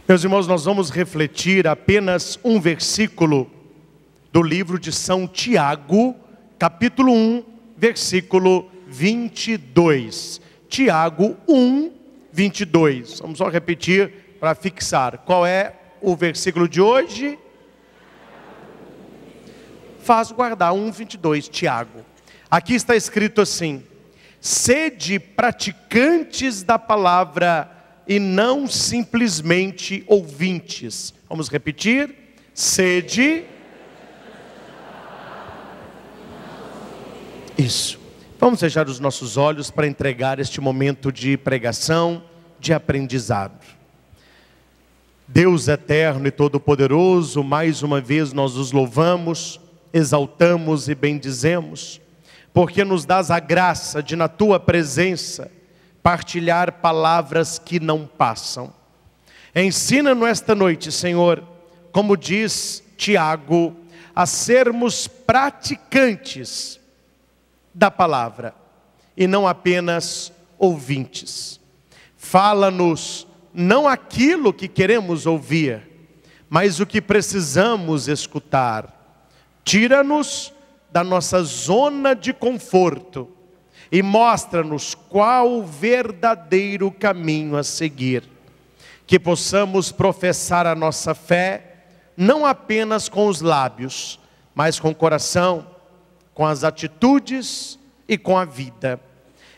Meus irmãos, nós vamos refletir apenas um versículo do livro de São Tiago, capítulo 1, versículo 22. Tiago 1, 22. Vamos só repetir para fixar. Qual é o versículo de hoje? Faz guardar 1, 22, Tiago. Aqui está escrito assim: sede praticantes da palavra e não simplesmente ouvintes. Vamos repetir? Sede. Isso. Vamos fechar os nossos olhos para entregar este momento de pregação, de aprendizado. Deus eterno e todo-poderoso, mais uma vez nós os louvamos, exaltamos e bendizemos, porque nos dás a graça de, na tua presença, partilhar palavras que não passam. Ensina-nos esta noite, Senhor, como diz Tiago, a sermos praticantes da palavra e não apenas ouvintes. Fala-nos não aquilo que queremos ouvir, mas o que precisamos escutar. Tira-nos da nossa zona de conforto e mostra-nos qual o verdadeiro caminho a seguir. Que possamos professar a nossa fé, não apenas com os lábios, mas com o coração, com as atitudes e com a vida.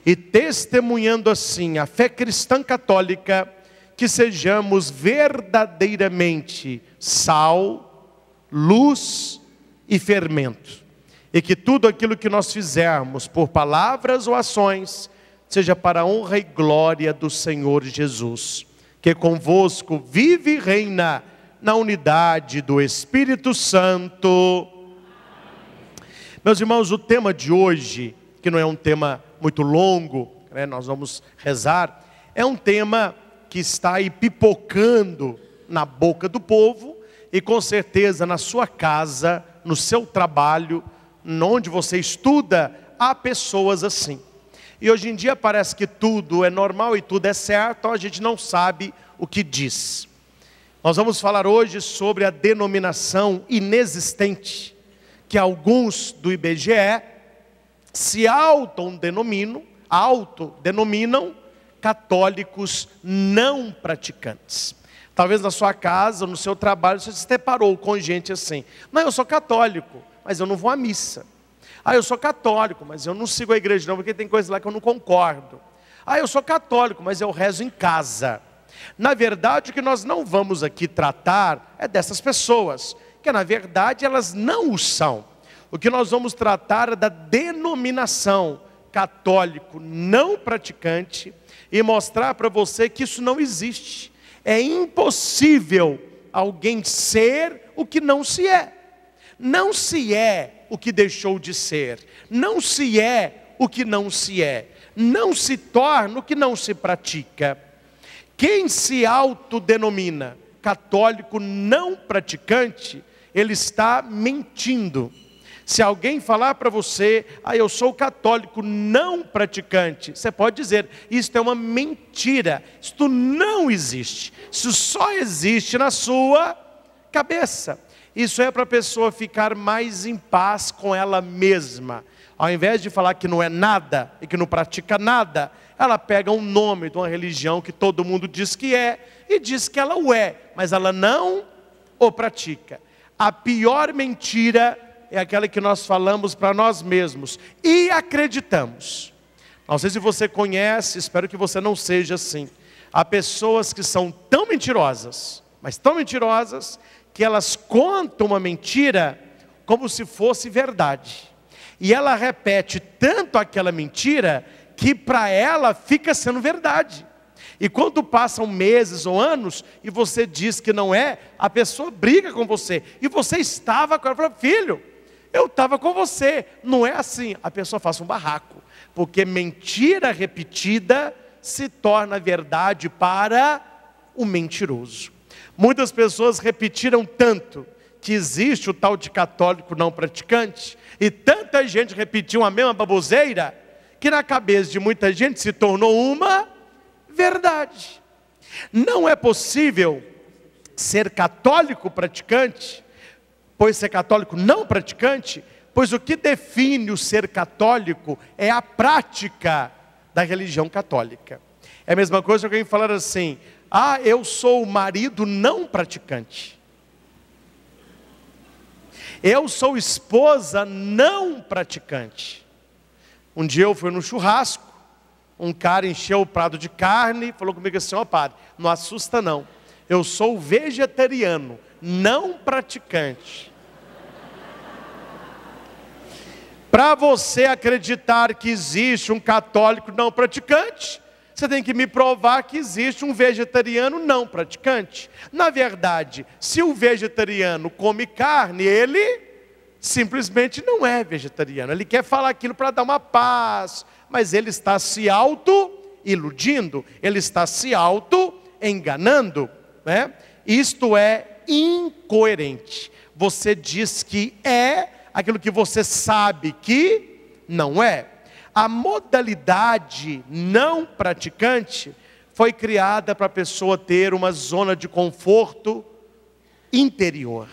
E testemunhando assim a fé cristã católica, que sejamos verdadeiramente sal, luz e fermento. E que tudo aquilo que nós fizermos, por palavras ou ações, seja para a honra e glória do Senhor Jesus, que convosco vive e reina na unidade do Espírito Santo. Meus irmãos, o tema de hoje, que não é um tema muito longo, né, nós vamos rezar, é um tema que está aí pipocando na boca do povo, e com certeza na sua casa, no seu trabalho, onde você estuda, há pessoas assim. E hoje em dia parece que tudo é normal e tudo é certo, então a gente não sabe o que diz. Nós vamos falar hoje sobre a denominação inexistente, que alguns do IBGE se autodenominam católicos não praticantes. Talvez na sua casa, no seu trabalho, você se deparou com gente assim: não, eu sou católico, mas eu não vou à missa. Ah, eu sou católico, mas eu não sigo a igreja não, porque tem coisa lá que eu não concordo. Ah, eu sou católico, mas eu rezo em casa. Na verdade, o que nós não vamos aqui tratar é dessas pessoas, que na verdade elas não o são. O que nós vamos tratar é da denominação católico não praticante e mostrar para você que isso não existe. É impossível alguém ser o que não se é. Não se é o que deixou de ser. Não se é o que não se é. Não se torna o que não se pratica. Quem se autodenomina católico não praticante, ele está mentindo. Se alguém falar para você: ah, eu sou católico não praticante, você pode dizer: isto é uma mentira, isto não existe, isso só existe na sua cabeça. Isso é para a pessoa ficar mais em paz com ela mesma. Ao invés de falar que não é nada e que não pratica nada, ela pega um nome de uma religião que todo mundo diz que é e diz que ela o é, mas ela não o pratica. A pior mentira é aquela que nós falamos para nós mesmos e acreditamos. Não sei se você conhece, espero que você não seja assim. Há pessoas que são tão mentirosas, mas tão mentirosas, que elas contam uma mentira como se fosse verdade. E ela repete tanto aquela mentira que para ela fica sendo verdade. E quando passam meses ou anos e você diz que não é, a pessoa briga com você. E você estava com ela, fala: filho, eu estava com você. Não é assim. A pessoa faz um barraco, porque mentira repetida se torna verdade para o mentiroso. Muitas pessoas repetiram tanto que existe o tal de católico não praticante, e tanta gente repetiu a mesma baboseira, que na cabeça de muita gente se tornou uma verdade. Não é possível ser católico praticante, pois ser católico não praticante, pois o que define o ser católico é a prática da religião católica. É a mesma coisa que alguém falar assim: ah, eu sou o marido não praticante. Eu sou esposa não praticante. Um dia eu fui no churrasco, um cara encheu o prato de carne, falou comigo assim: ó padre, não assusta não, eu sou vegetariano, não praticante. Para você acreditar que existe um católico não praticante, você tem que me provar que existe um vegetariano não praticante. Na verdade, se o vegetariano come carne, ele simplesmente não é vegetariano. Ele quer falar aquilo para dar uma paz, mas ele está se auto-iludindo, ele está se auto-enganando, né? Isto é incoerente. Você diz que é aquilo que você sabe que não é. A modalidade não praticante foi criada para a pessoa ter uma zona de conforto interior.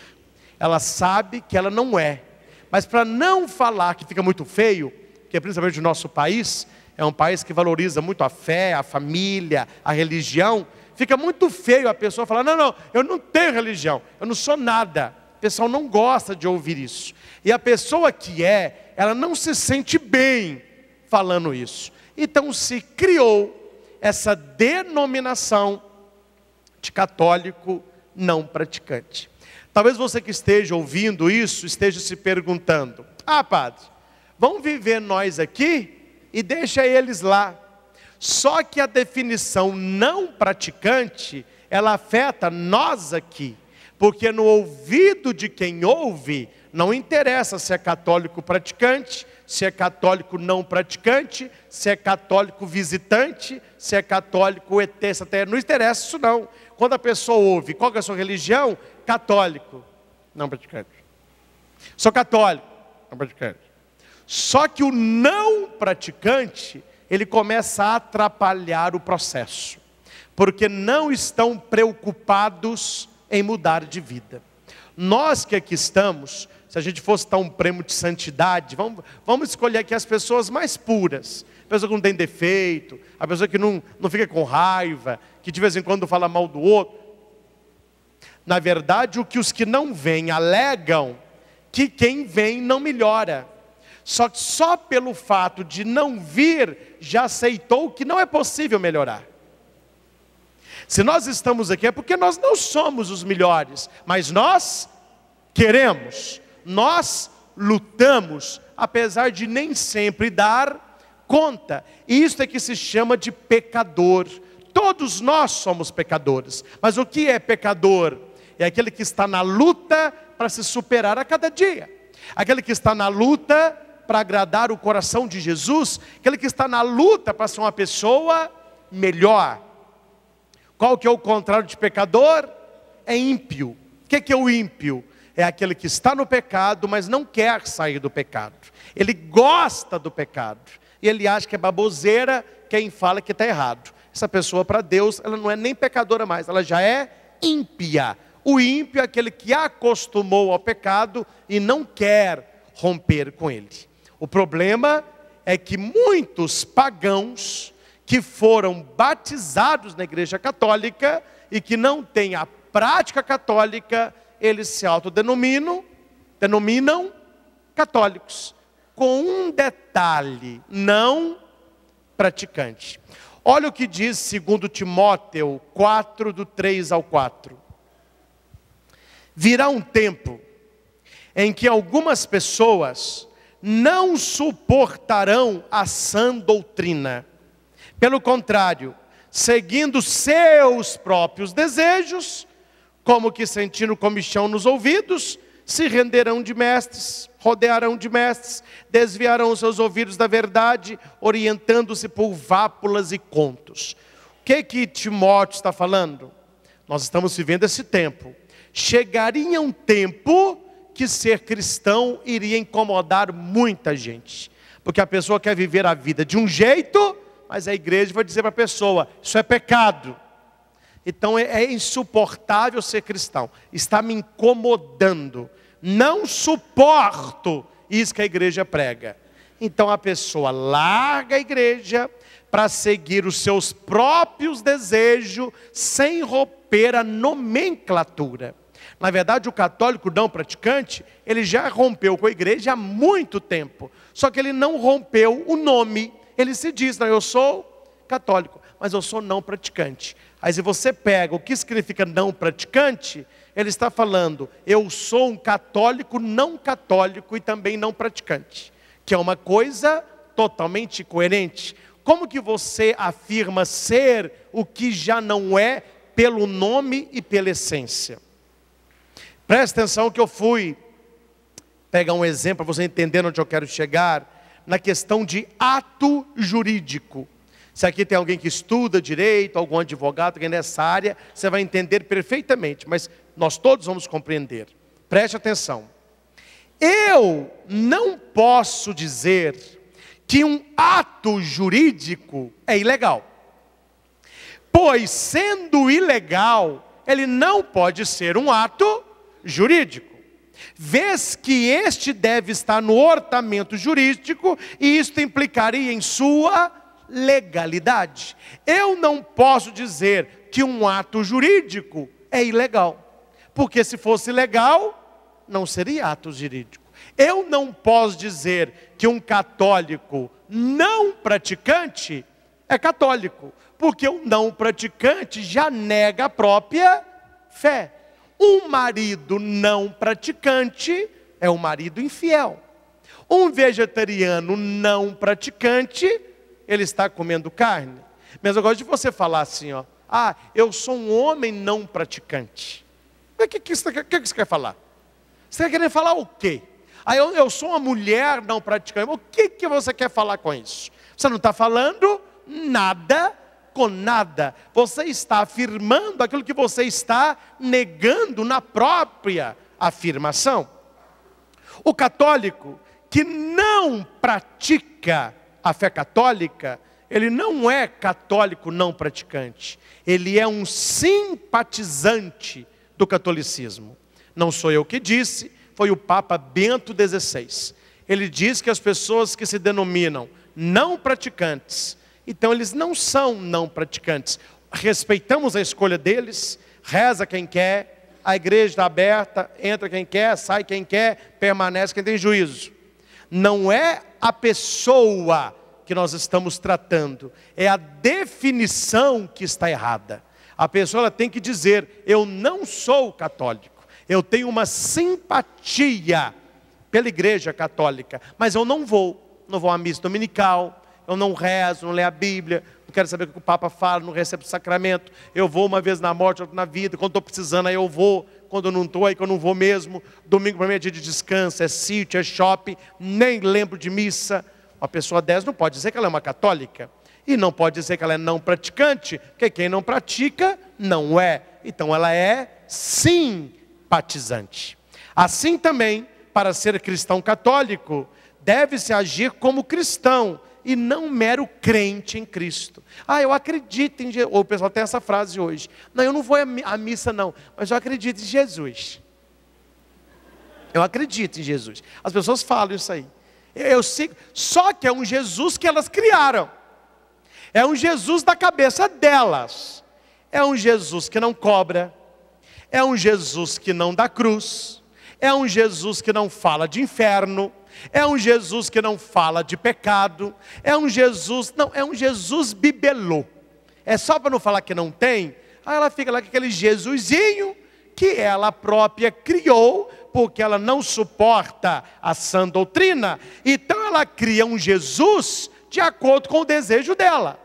Ela sabe que ela não é, mas para não falar que fica muito feio, que principalmente o nosso país é um país que valoriza muito a fé, a família, a religião, fica muito feio a pessoa falar: não, eu não tenho religião, eu não sou nada. O pessoal não gosta de ouvir isso. E a pessoa que ela não se sente bem falando isso. Então se criou essa denominação de católico não praticante. Talvez você que esteja ouvindo isso, esteja se perguntando: ah padre, vamos viver nós aqui e deixa eles lá. Só que a definição não praticante, ela afeta nós aqui. Porque no ouvido de quem ouve, não interessa se é católico praticante, se é católico não praticante, se é católico visitante, se é católico ET, não interessa isso não. Quando a pessoa ouve, qual que é a sua religião? Católico, não praticante. Sou católico, não praticante. Só que o não praticante, ele começa a atrapalhar o processo. Porque não estão preocupados em mudar de vida. Nós que aqui estamos, se a gente fosse dar um prêmio de santidade, vamos escolher aqui as pessoas mais puras. A pessoa que não tem defeito, a pessoa que não fica com raiva, que de vez em quando fala mal do outro. Na verdade, o que os que não vêm alegam, que quem vem não melhora. Só que só pelo fato de não vir, já aceitou que não é possível melhorar. Se nós estamos aqui é porque nós não somos os melhores, mas nós queremos, nós lutamos, apesar de nem sempre dar conta. Isso é que se chama de pecador. Todos nós somos pecadores, mas o que é pecador? É aquele que está na luta para se superar a cada dia, aquele que está na luta para agradar o coração de Jesus, aquele que está na luta para ser uma pessoa melhor. Qual que é o contrário de pecador? É ímpio. O que é o ímpio? É aquele que está no pecado, mas não quer sair do pecado. Ele gosta do pecado. E ele acha que é baboseira quem fala que está errado. Essa pessoa, para Deus, ela não é nem pecadora mais, ela já é ímpia. O ímpio é aquele que acostumou ao pecado e não quer romper com ele. O problema é que muitos pagãos que foram batizados na igreja católica e que não têm a prática católica, eles se autodenominam católicos, com um detalhe: não praticante. Olha o que diz 2 Timóteo 4, do 3 ao 4. Virá um tempo em que algumas pessoas não suportarão a sã doutrina. Pelo contrário, seguindo seus próprios desejos, como que sentindo comichão nos ouvidos, se renderão de mestres, rodearão de mestres, desviarão seus ouvidos da verdade, orientando-se por vápulas e contos. O que Timóteo está falando? Nós estamos vivendo esse tempo. Chegaria um tempo que ser cristão iria incomodar muita gente, porque a pessoa quer viver a vida de um jeito, mas a igreja vai dizer para a pessoa: isso é pecado. Então é insuportável ser cristão, está me incomodando, não suporto isso que a igreja prega. Então a pessoa larga a igreja para seguir os seus próprios desejos, sem romper a nomenclatura. Na verdade, o católico não praticante, ele já rompeu com a igreja há muito tempo. Só que ele não rompeu o nome. Ele se diz, não, eu sou católico, mas eu sou não praticante. Aí se você pega o que significa não praticante, ele está falando, eu sou um católico não católico e também não praticante. Que é uma coisa totalmente coerente. Como que você afirma ser o que já não é pelo nome e pela essência? Presta atenção que eu fui pegar um exemplo para você entender onde eu quero chegar, na questão de ato jurídico. Se aqui tem alguém que estuda direito, algum advogado, alguém nessa área, você vai entender perfeitamente, mas nós todos vamos compreender. Preste atenção. Eu não posso dizer que um ato jurídico é ilegal, pois sendo ilegal, ele não pode ser um ato jurídico, vez que este deve estar no ordenamento jurídico, e isto implicaria em sua legalidade. Eu não posso dizer que um ato jurídico é ilegal, porque se fosse legal, não seria ato jurídico. Eu não posso dizer que um católico não praticante é católico, porque o não praticante já nega a própria fé. Um marido não praticante é um marido infiel. Um vegetariano não praticante, ele está comendo carne. Mas eu gosto de você falar assim, ó, eu sou um homem não praticante. O que você quer falar? Você quer querer falar o quê? Eu sou uma mulher não praticante. O que você quer falar com isso? Você não está falando nada com nada. Você está afirmando aquilo que você está negando na própria afirmação. O católico que não pratica a fé católica, ele não é católico não praticante. Ele é um simpatizante do catolicismo. Não sou eu que disse, foi o Papa Bento XVI. Ele diz que as pessoas que se denominam não praticantes, então eles não são não praticantes. Respeitamos a escolha deles, reza quem quer, a igreja está aberta, entra quem quer, sai quem quer, permanece quem tem juízo. Não é a pessoa que nós estamos tratando, é a definição que está errada. A pessoa ela tem que dizer, eu não sou católico. Eu tenho uma simpatia pela igreja católica, mas eu não vou à missa dominical, eu não rezo, não leio a Bíblia, não quero saber o que o Papa fala, não recebo o sacramento. Eu vou uma vez na morte, outra na vida, quando estou precisando aí eu vou, quando eu não estou aí que eu não vou mesmo. Domingo para mim é dia de descanso, é sítio, é shopping, nem lembro de missa. Uma pessoa dessa não pode dizer que ela é uma católica, e não pode dizer que ela é não praticante, porque quem não pratica, não é. Então ela é simpatizante. Assim também, para ser cristão católico, deve-se agir como cristão, e não mero crente em Cristo. Eu acredito em Jesus. Ou o pessoal tem essa frase hoje. Não, eu não vou à missa não, mas eu acredito em Jesus. Eu acredito em Jesus. As pessoas falam isso aí. Eu sigo, só que é um Jesus que elas criaram. É um Jesus da cabeça delas. É um Jesus que não cobra. É um Jesus que não dá cruz. É um Jesus que não fala de inferno. É um Jesus que não fala de pecado. É um Jesus bibelô. É só para não falar que não tem. Aí ela fica lá com aquele Jesusinho que ela própria criou, porque ela não suporta a sã doutrina. Então ela cria um Jesus de acordo com o desejo dela.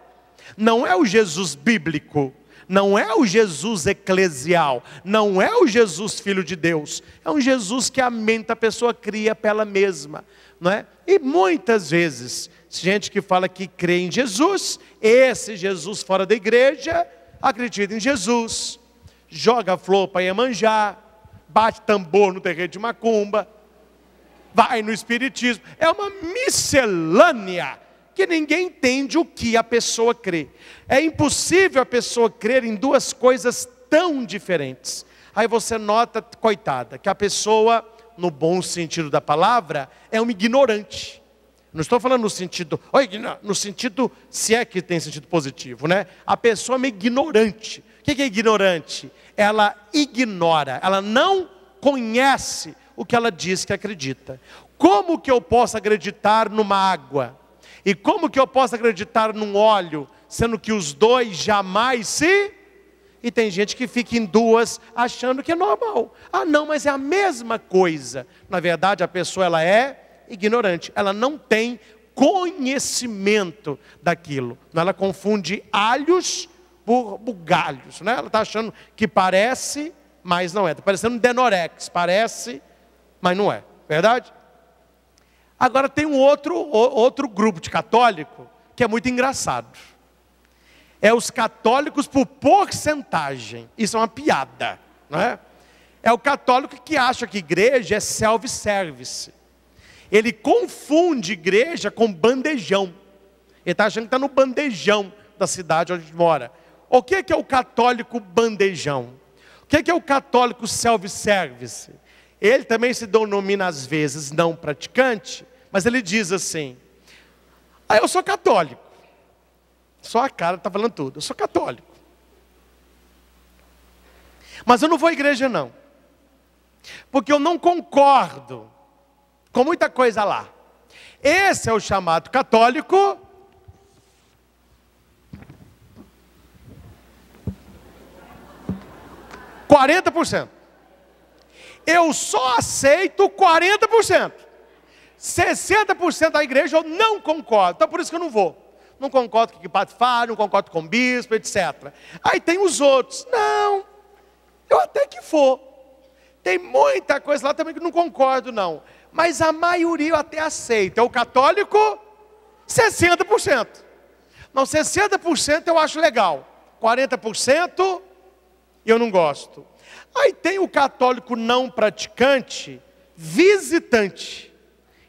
Não é o Jesus bíblico, não é o Jesus eclesial, não é o Jesus filho de Deus. É um Jesus que a mente a pessoa cria para ela mesma, não é? E muitas vezes, gente que fala que crê em Jesus, esse Jesus fora da igreja, acredita em Jesus, joga flor para Iemanjá, bate tambor no terreiro de macumba, vai no espiritismo, é uma miscelânea que ninguém entende o que a pessoa crê. É impossível a pessoa crer em duas coisas tão diferentes. Aí você nota, coitada, que a pessoa, no bom sentido da palavra, é uma ignorante. Não estou falando no sentido, no sentido, se é que tem sentido positivo, né? A pessoa é uma ignorante. O que é ignorante? Ela ignora, ela não conhece o que ela diz que acredita. Como que eu posso acreditar numa água? E como que eu posso acreditar num óleo, sendo que os dois jamais se... E tem gente que fica em duas achando que é normal. Ah, não, mas é a mesma coisa. Na verdade, a pessoa ela é ignorante. Ela não tem conhecimento daquilo. Ela confunde alhos por bugalhos, né? Ela está achando que parece, mas não é. Está parecendo um Denorex. Parece, mas não é. Verdade? Agora tem um outro grupo de católico que é muito engraçado. É os católicos por porcentagem. Isso é uma piada, não é? É o católico que acha que igreja é self-service. Ele confunde igreja com bandejão. Ele está achando que está no bandejão da cidade onde mora. O que é o católico bandejão? O que é o católico self-service? Ele também se denomina às vezes não praticante, mas ele diz assim: eu sou católico. Só a cara está falando tudo. Eu sou católico. Mas eu não vou à igreja não. Porque eu não concordo com muita coisa lá. Esse é o chamado católico 40%. Eu só aceito 40%. 60% da igreja eu não concordo. Então por isso que eu não vou. Não concordo com o que o padre fala, não concordo com o bispo, etc. Aí tem os outros. Não, eu até que vou. Tem muita coisa lá também que não concordo não. Mas a maioria eu até aceita. É o católico, 60%. Não, 60% eu acho legal. 40% eu não gosto. Aí tem o católico não praticante, visitante.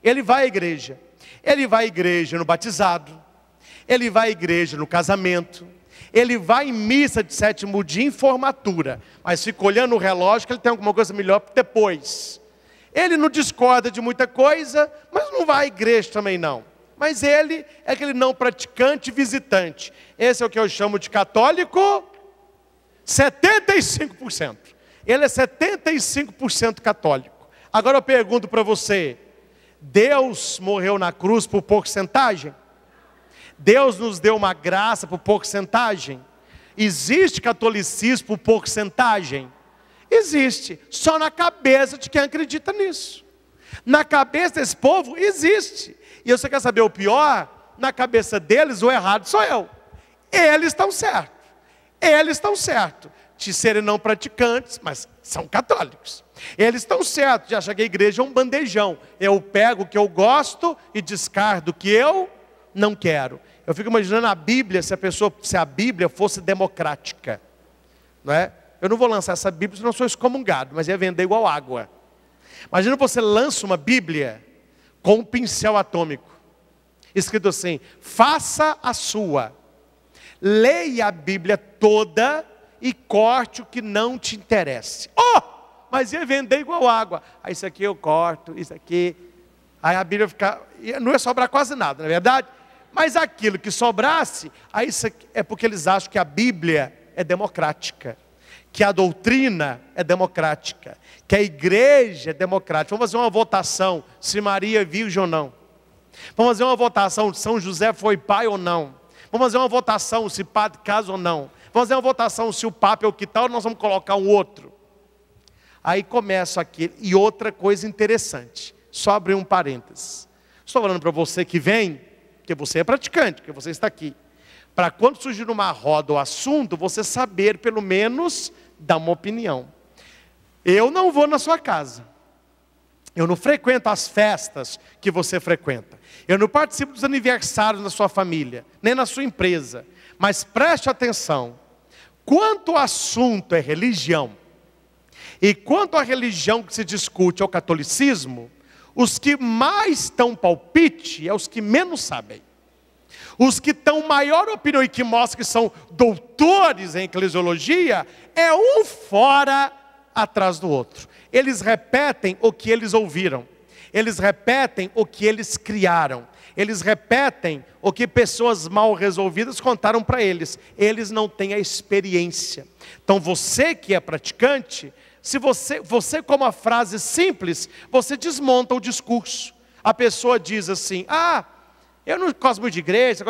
Ele vai à igreja. Ele vai à igreja no batizado. Ele vai à igreja no casamento. Ele vai em missa de sétimo dia em formatura. Mas fica olhando o relógio que ele tem alguma coisa melhor depois. Ele não discorda de muita coisa, mas não vai à igreja também não. Mas ele é aquele não praticante visitante. Esse é o que eu chamo de católico 75%. Ele é 75% católico. Agora eu pergunto para você: Deus morreu na cruz por porcentagem? Deus nos deu uma graça por porcentagem? Existe catolicismo por porcentagem? Existe, só na cabeça de quem acredita nisso. Na cabeça desse povo existe. E você quer saber o pior? Na cabeça deles o errado sou eu. Eles estão certos. Eles estão certos de serem não praticantes, mas são católicos. Eles estão certos de achar que a igreja é um bandejão. Eu pego o que eu gosto e descarto o que eu não quero. Eu fico imaginando a Bíblia, se a Bíblia fosse democrática, não é? Eu não vou lançar essa Bíblia, senão eu sou excomungado, mas ia vender igual água. Imagina você lança uma Bíblia com um pincel atômico, escrito assim: faça a sua, leia a Bíblia toda e corte o que não te interesse. Mas ia vender igual água. Aí isso aqui eu corto, isso aqui. Aí a Bíblia não ia sobrar quase nada, não é verdade? Mas aquilo que sobrasse, aí isso é porque eles acham que a Bíblia é democrática, que a doutrina é democrática, que a igreja é democrática. Vamos fazer uma votação se Maria é virgem ou não. Vamos fazer uma votação se São José foi pai ou não. Vamos fazer uma votação se padre casa ou não. Vamos fazer uma votação se o Papa é o que tal, ou nós vamos colocar um outro. Aí começa aquele. E outra coisa interessante, só abrir um parênteses. Estou falando para você que vem, porque você é praticante, porque você está aqui. Para quando surgir uma roda o assunto, você saber pelo menos dar uma opinião. Eu não vou na sua casa. Eu não frequento as festas que você frequenta. Eu não participo dos aniversários da sua família, nem na sua empresa. Mas preste atenção. Quanto o assunto é religião, e quanto a religião que se discute é o catolicismo, os que mais dão palpite é os que menos sabem. Os que têm maior opinião e que mostram que são doutores em eclesiologia, é um fora atrás do outro. Eles repetem o que eles ouviram. Eles repetem o que eles criaram. Eles repetem o que pessoas mal resolvidas contaram para eles. Eles não têm a experiência. Então você que é praticante, se você com uma frase simples, você desmonta o discurso. A pessoa diz assim: eu não gosto muito de igreja,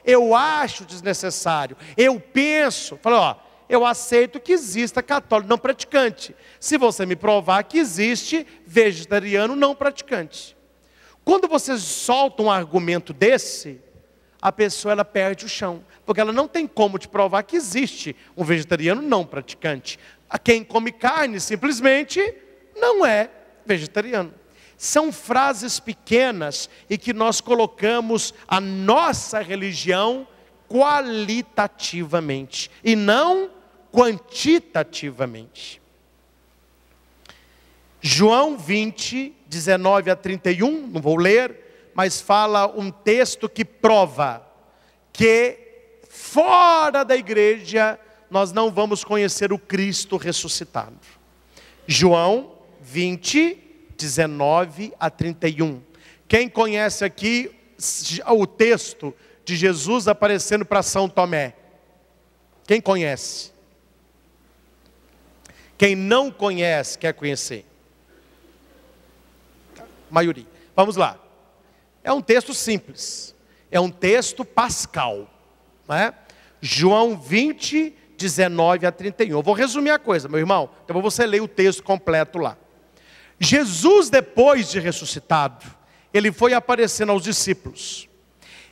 eu acho desnecessário, eu penso, eu aceito que exista católico não praticante, se você me provar que existe vegetariano não praticante. Quando você solta um argumento desse, a pessoa ela perde o chão, porque ela não tem como te provar que existe um vegetariano não praticante. Quem come carne simplesmente não é vegetariano. São frases pequenas e que nós colocamos a nossa religião qualitativamente e não quantitativamente. João 20, 19 a 31, não vou ler, mas fala um texto que prova que fora da igreja nós não vamos conhecer o Cristo ressuscitado. João 20, 19 a 31. Quem conhece aqui o texto de Jesus aparecendo para São Tomé? Quem conhece? Quem não conhece, quer conhecer? Maioria. Vamos lá. É um texto simples. É um texto pascal. Não é? João 20, 19 a 31. Eu vou resumir a coisa, meu irmão. Então você lê o texto completo lá. Jesus, depois de ressuscitado, ele foi aparecendo aos discípulos.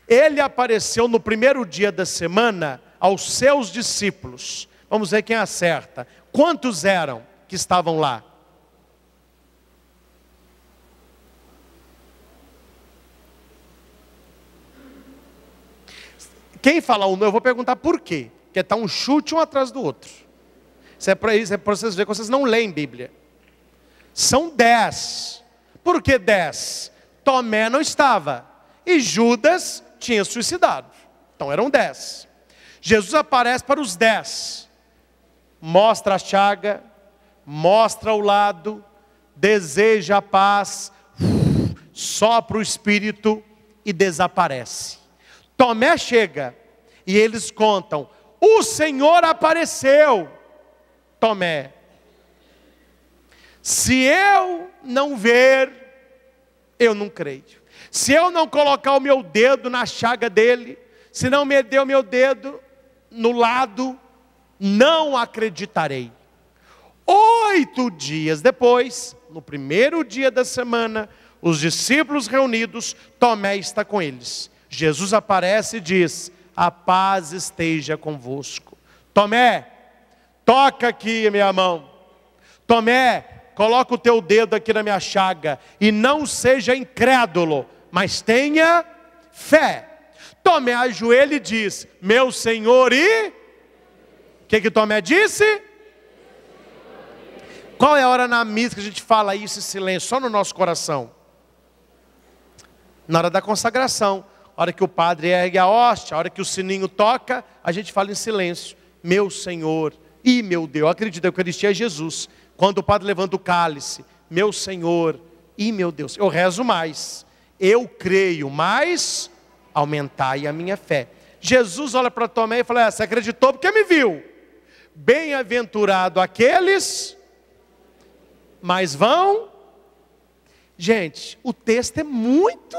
Ele apareceu no primeiro dia da semana aos seus discípulos. Vamos ver quem acerta. Quantos eram que estavam lá? Quem fala um, eu vou perguntar por quê. Porque está um chute um atrás do outro. Isso é para vocês verem que vocês não leem Bíblia. São 10. Por que 10? Tomé não estava. E Judas tinha suicidado. Então eram 10. Jesus aparece para os 10. Mostra a chaga, mostra o lado, deseja a paz, sopra o Espírito e desaparece. Tomé chega e eles contam: o Senhor apareceu. Tomé: se eu não ver, eu não creio. Se eu não colocar o meu dedo na chaga dele, se não meter o meu dedo no lado, não acreditarei. 8 dias depois, no primeiro dia da semana, os discípulos reunidos, Tomé está com eles. Jesus aparece e diz: a paz esteja convosco. Tomé, toca aqui a minha mão. Tomé, coloca o teu dedo aqui na minha chaga. E não seja incrédulo, mas tenha fé. Tomé ajoelha e diz: meu Senhor e... O que Tomé disse? Qual é a hora na missa que a gente fala isso em silêncio, só no nosso coração? Na hora da consagração. A hora que o padre ergue a hóstia, a hora que o sininho toca, a gente fala em silêncio: meu Senhor e meu Deus. Eu acredito que a Eucaristia é Jesus. Quando o padre levanta o cálice: meu Senhor e meu Deus. Eu rezo mais: eu creio, mas aumentai a minha fé. Jesus olha para Tomé e fala: você acreditou porque me viu. Bem-aventurado aqueles, mas vão. Gente, o texto é muito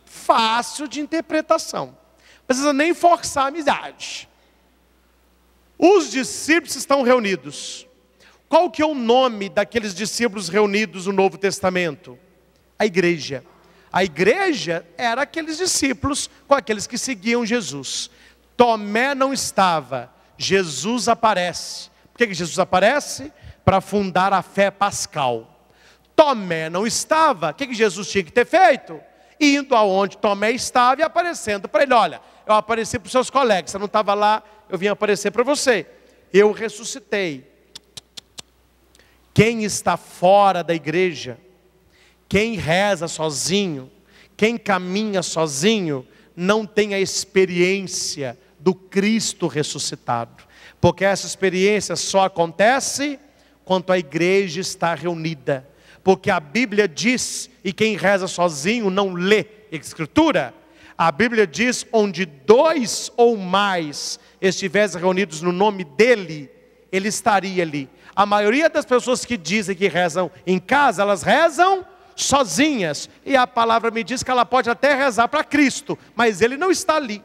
fácil de interpretação. Não precisa nem forçar a amizade. Os discípulos estão reunidos. Qual que é o nome daqueles discípulos reunidos no Novo Testamento? A igreja. A igreja era aqueles discípulos com aqueles que seguiam Jesus. Tomé não estava. Jesus aparece. Por que Jesus aparece? Para fundar a fé pascal. Tomé não estava. O que Jesus tinha que ter feito? Indo aonde Tomé estava e aparecendo para ele: olha, eu apareci para os seus colegas, você não estava lá, eu vim aparecer para você. Eu ressuscitei. Quem está fora da igreja, quem reza sozinho, Quem caminha sozinho não tem a experiência do Cristo ressuscitado. Porque essa experiência só acontece quando a igreja está reunida. Porque a Bíblia diz, e quem reza sozinho não lê Escritura, a Bíblia diz, onde 2 ou mais estivessem reunidos no nome dele, ele estaria ali. A maioria das pessoas que dizem que rezam em casa, elas rezam sozinhas. E a palavra me diz que ela pode até rezar para Cristo, mas ele não está ali.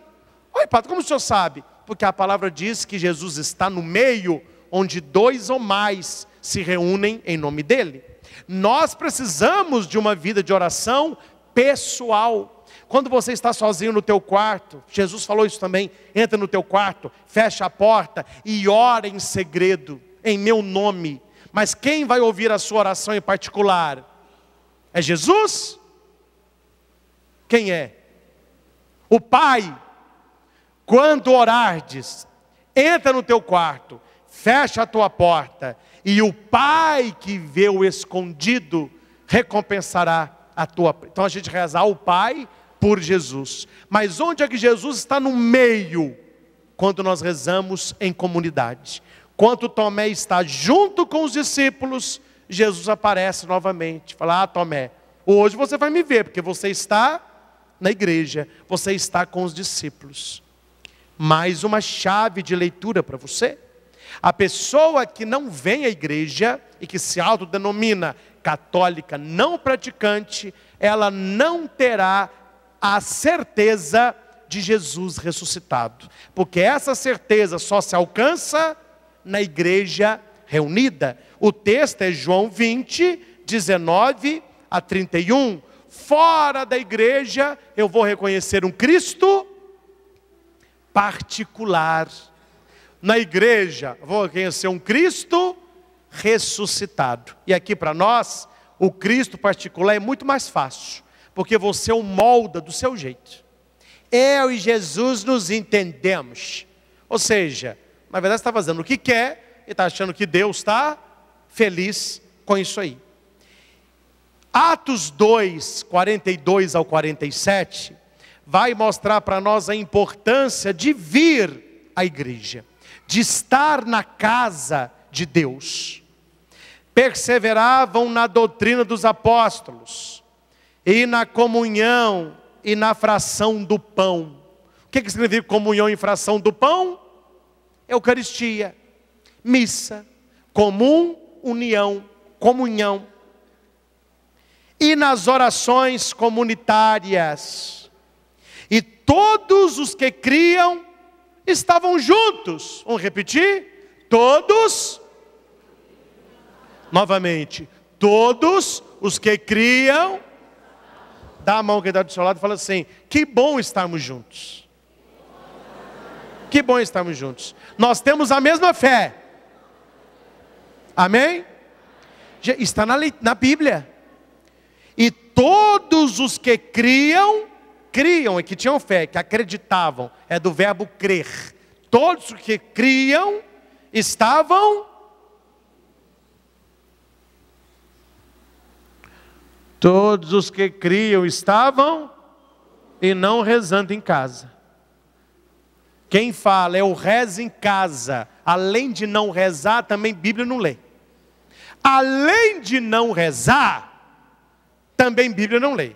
Oi, padre, como o senhor sabe? Porque a palavra diz que Jesus está no meio, onde 2 ou mais se reúnem em nome dele. Nós precisamos de uma vida de oração pessoal. Quando você está sozinho no teu quarto, Jesus falou isso também, entra no teu quarto, fecha a porta e ora em segredo, em meu nome. Mas quem vai ouvir a sua oração em particular? É Jesus? Quem é? O Pai. Quando orardes, entra no teu quarto, fecha a tua porta, e o Pai que vê o escondido recompensará a tua. Então a gente reza ao Pai por Jesus. Mas onde é que Jesus está no meio? Quando nós rezamos em comunidade. Quando Tomé está junto com os discípulos, Jesus aparece novamente. Fala, Tomé, hoje você vai me ver, porque você está na igreja, você está com os discípulos. Mais uma chave de leitura para você. A pessoa que não vem à igreja e que se autodenomina católica não praticante, ela não terá a certeza de Jesus ressuscitado. Porque essa certeza só se alcança na igreja reunida. O texto é João 20, 19 a 31. Fora da igreja eu vou reconhecer um Cristo particular. Na igreja vou reconhecer um Cristo ressuscitado. E aqui para nós, o Cristo particular é muito mais fácil, porque você o molda do seu jeito. Eu e Jesus nos entendemos. Ou seja, na verdade você está fazendo o que quer e está achando que Deus está feliz com isso aí. Atos 2, 42 ao 47, vai mostrar para nós a importância de vir à igreja, de estar na casa de Deus. Perseveravam na doutrina dos apóstolos, e na comunhão, e na fração do pão. O que significa comunhão e fração do pão? Eucaristia, missa, comum, união, comunhão. E nas orações comunitárias. E todos os que criam estavam juntos. Vamos repetir? Todos. Novamente. Todos os que criam. Dá a mão que está do seu lado e fala assim: que bom estarmos juntos. Que bom estarmos juntos. Nós temos a mesma fé. Amém? Está na Bíblia. E todos os que criam é que tinham fé, que acreditavam, é do verbo crer. Todos os que criam estavam. Todos os que criam estavam e não rezando em casa. Quem fala é o rezo em casa. Além de não rezar, também Bíblia não lê. Além de não rezar, também Bíblia não lê.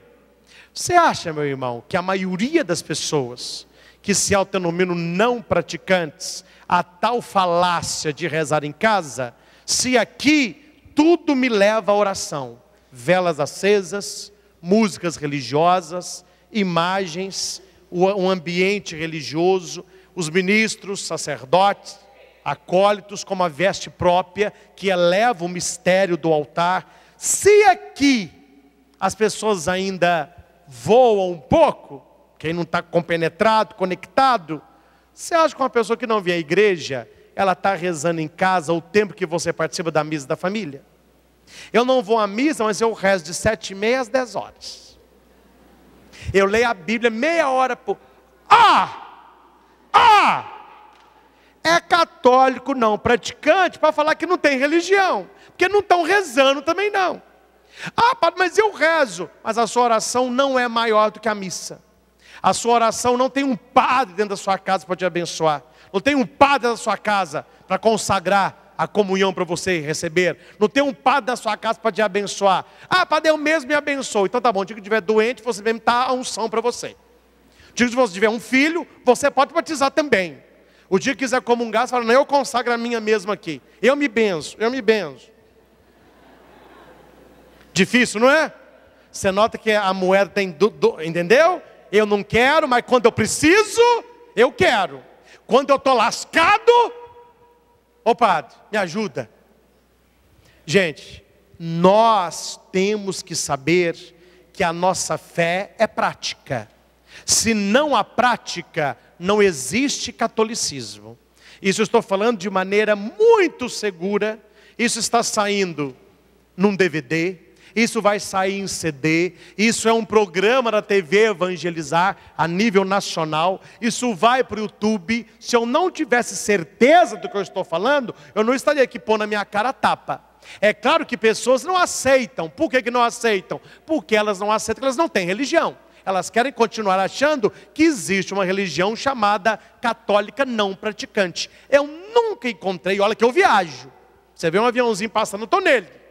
Você acha, meu irmão, que a maioria das pessoas que se autodenominam não praticantes, a tal falácia de rezar em casa, se aqui tudo me leva à oração? Velas acesas, músicas religiosas, imagens, um ambiente religioso, os ministros, sacerdotes, acólitos com uma veste própria que eleva o mistério do altar. Se aqui as pessoas ainda voam um pouco, quem não está compenetrado, conectado, você acha que uma pessoa que não vem à igreja, ela está rezando em casa o tempo que você participa da missa da família? Eu não vou à missa, mas eu rezo de 7h30 às 10 horas. Eu leio a Bíblia meia hora por... É católico não praticante para falar que não tem religião, porque não estão rezando também não. Ah, padre, mas eu rezo. Mas a sua oração não é maior do que a missa. A sua oração não tem um padre dentro da sua casa para te abençoar. Não tem um padre da sua casa para consagrar a comunhão para você receber. Não tem um padre da sua casa para te abençoar. Ah, padre, eu mesmo me abençoo. Então tá bom, o dia que estiver doente, você mesmo está a unção para você. O dia que você tiver um filho, você pode batizar também. O dia que quiser comungar, você fala, não, eu consagro a minha mesma aqui. Eu me benzo. Difícil, não é? Você nota que a moeda tem, entendeu? Eu não quero, mas quando eu preciso, eu quero. Quando eu estou lascado, ô padre, me ajuda. Gente, nós temos que saber que a nossa fé é prática. Se não há prática, não existe catolicismo. Isso eu estou falando de maneira muito segura. Isso está saindo num DVD. Isso vai sair em CD, isso é um programa da TV Evangelizar a nível nacional, isso vai para o YouTube. Se eu não tivesse certeza do que eu estou falando, eu não estaria aqui pondo a minha cara a tapa. É claro que pessoas não aceitam. Por que não aceitam? Porque elas não aceitam, porque elas não têm religião. Elas querem continuar achando que existe uma religião chamada católica não praticante. Eu nunca encontrei, olha que eu viajo. Você vê um aviãozinho passando, eu estou nele.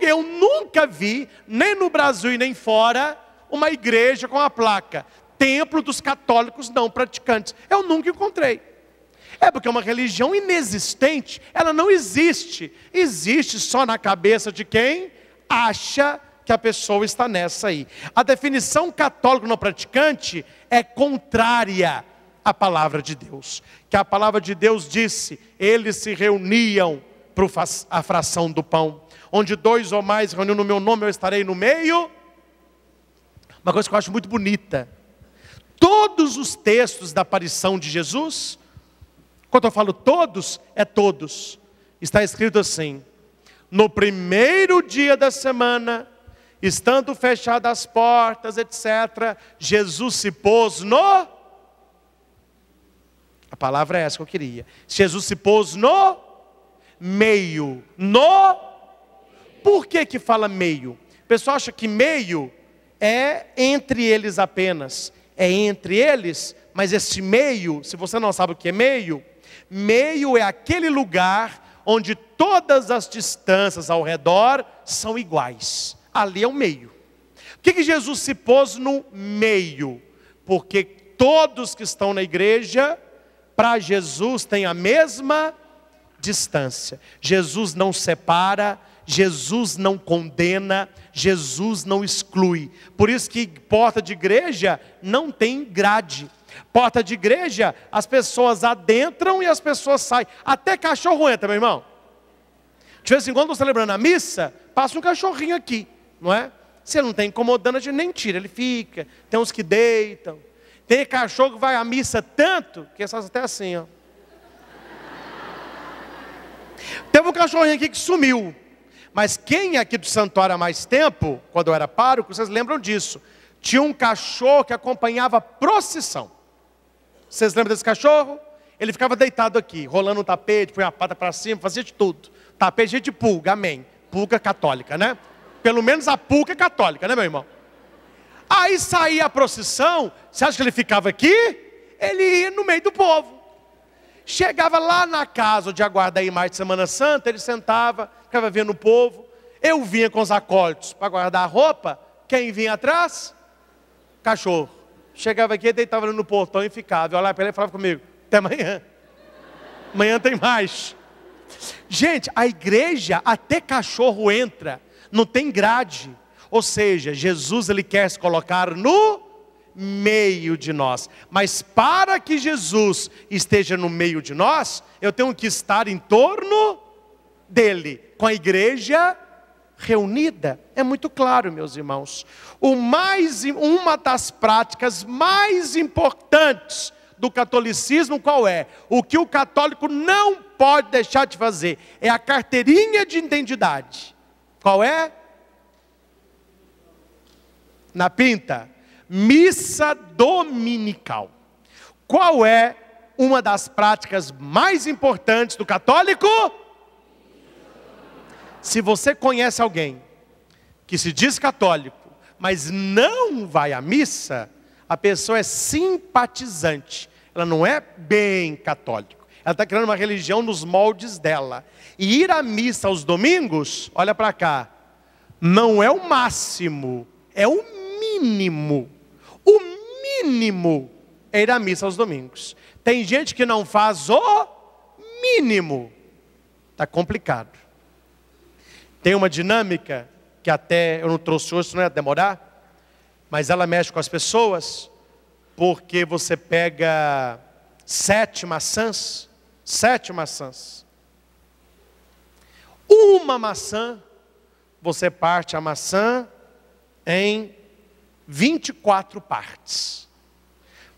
Eu nunca vi, nem no Brasil e nem fora, uma igreja com a placa Templo dos Católicos Não Praticantes. Eu nunca encontrei. É porque é uma religião inexistente. Ela não existe. Existe só na cabeça de quem acha que a pessoa está nessa aí. A definição católico não praticante é contrária à palavra de Deus. Que a palavra de Deus disse, eles se reuniam para a fração do pão. Onde 2 ou mais reuniram no meu nome, eu estarei no meio. Uma coisa que eu acho muito bonita. Todos os textos da aparição de Jesus, quando eu falo todos, é todos. Está escrito assim: no primeiro dia da semana, estando fechadas as portas, etc., Jesus se pôs no... A palavra é essa que eu queria. Jesus se pôs no meio. Por que fala meio? O pessoal acha que meio é entre eles apenas. É entre eles, mas esse meio, se você não sabe o que é meio, meio é aquele lugar onde todas as distâncias ao redor são iguais. Ali é o meio. Por que Jesus se pôs no meio? Porque todos que estão na igreja, para Jesus têm a mesma distância. Jesus não separa, Jesus não condena, Jesus não exclui. Por isso que porta de igreja não tem grade. Porta de igreja, as pessoas adentram e as pessoas saem. Até cachorro entra, meu irmão. De vez em quando, celebrando a missa, passa um cachorrinho aqui, não é? Se ele não está incomodando, a gente nem tira, ele fica. Tem uns que deitam. Tem cachorro que vai à missa tanto, que essas até assim, ó. Teve um cachorrinho aqui que sumiu. Mas quem é aqui do santuário há mais tempo, quando eu era pároco, vocês lembram disso. Tinha um cachorro que acompanhava a procissão. Vocês lembram desse cachorro? Ele ficava deitado aqui, rolando um tapete, põe a pata para cima, fazia de tudo. Tapete cheio de pulga, amém. Pulga católica, né? Pelo menos a pulga é católica, né, meu irmão? Aí saía a procissão, você acha que ele ficava aqui? Ele ia no meio do povo. Chegava lá na casa onde aguardar a imagem de Semana Santa, ele sentava, ficava vendo o povo. Eu vinha com os acólitos para guardar a roupa. Quem vinha atrás? Cachorro. Chegava aqui, deitava no portão e ficava. Eu olhava para ele e falava comigo: até amanhã. Amanhã tem mais. Gente, a igreja, até cachorro entra. Não tem grade. Ou seja, Jesus ele quer se colocar no meio de nós. Mas para que Jesus esteja no meio de nós, eu tenho que estar em torno dele, com a igreja reunida. É muito claro, meus irmãos. Uma das práticas mais importantes do catolicismo, qual é? O que o católico não pode deixar de fazer é a carteirinha de identidade. Qual é? Na pinta. Missa dominical. Qual é uma das práticas mais importantes do católico? Se você conhece alguém que se diz católico, mas não vai à missa, a pessoa é simpatizante. Ela não é bem católica. Ela está criando uma religião nos moldes dela. E ir à missa aos domingos, olha para cá, não é o máximo, é o mínimo. O mínimo é ir à missa aos domingos. Tem gente que não faz o mínimo. Está complicado. Tem uma dinâmica que até eu não trouxe hoje, não ia demorar, mas ela mexe com as pessoas, porque você pega 7 maçãs, uma maçã, você parte a maçã em 24 partes.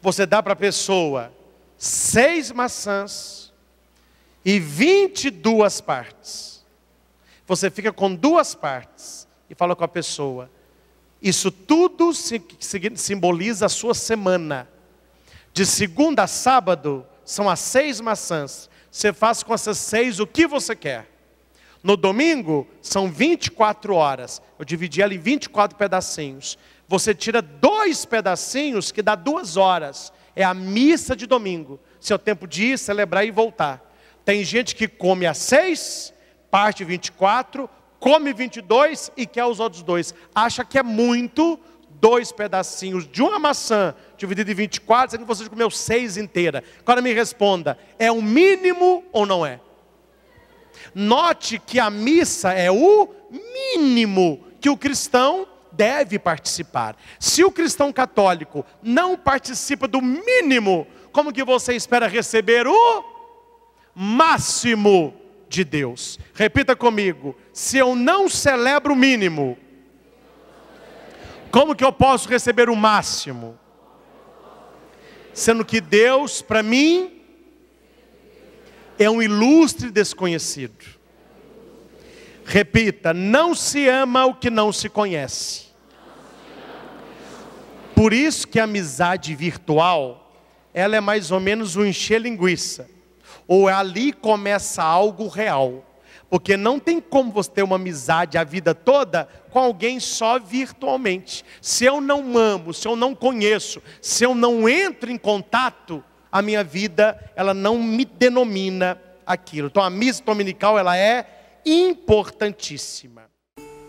Você dá para a pessoa 6 maçãs e 22 partes. Você fica com 2 partes e fala com a pessoa, isso tudo simboliza a sua semana. De segunda a sábado, são as 6 maçãs. Você faz com essas 6 o que você quer. No domingo, são 24 horas. Eu dividi ela em 24 pedacinhos. Você tira 2 pedacinhos, que dá 2 horas. É a missa de domingo. Seu tempo de ir, celebrar e voltar. Tem gente que come às 6, parte 24, come 22 e quer os outros 2. Acha que é muito 2 pedacinhos de uma maçã dividido em 24, sendo que você comeu 6 inteira. Agora me responda, é o mínimo ou não é? Note que a missa é o mínimo que o cristão deve participar. Se o cristão católico não participa do mínimo, como que você espera receber o máximo de Deus? Repita comigo, se eu não celebro o mínimo, como que eu posso receber o máximo? Sendo que Deus, para mim, é um ilustre desconhecido. Repita, não se ama o que não se conhece. Por isso que a amizade virtual, ela é mais ou menos um encher linguiça. Ou ali começa algo real. Porque não tem como você ter uma amizade a vida toda com alguém só virtualmente. Se eu não amo, se eu não conheço, se eu não entro em contato, a minha vida, ela não me denomina aquilo. Então a missa dominical, ela é importantíssima.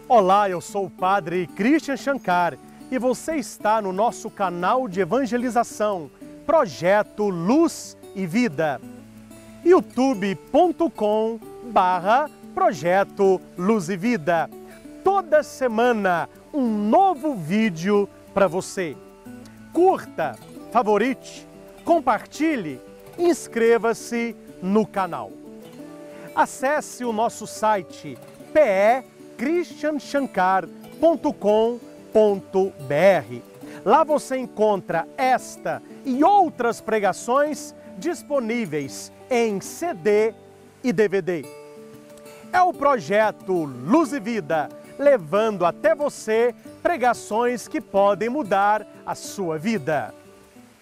Olá, eu sou o Padre Christian Shankar e você está no nosso canal de evangelização, Projeto Luz e Vida. youtube.com/Projeto Luz e Vida. Toda semana um novo vídeo para você. Curta, favorite, compartilhe, inscreva-se no canal. Acesse o nosso site christianshankar.com.br. Lá você encontra esta e outras pregações disponíveis em CD e DVD. É o projeto Luz e Vida, levando até você pregações que podem mudar a sua vida.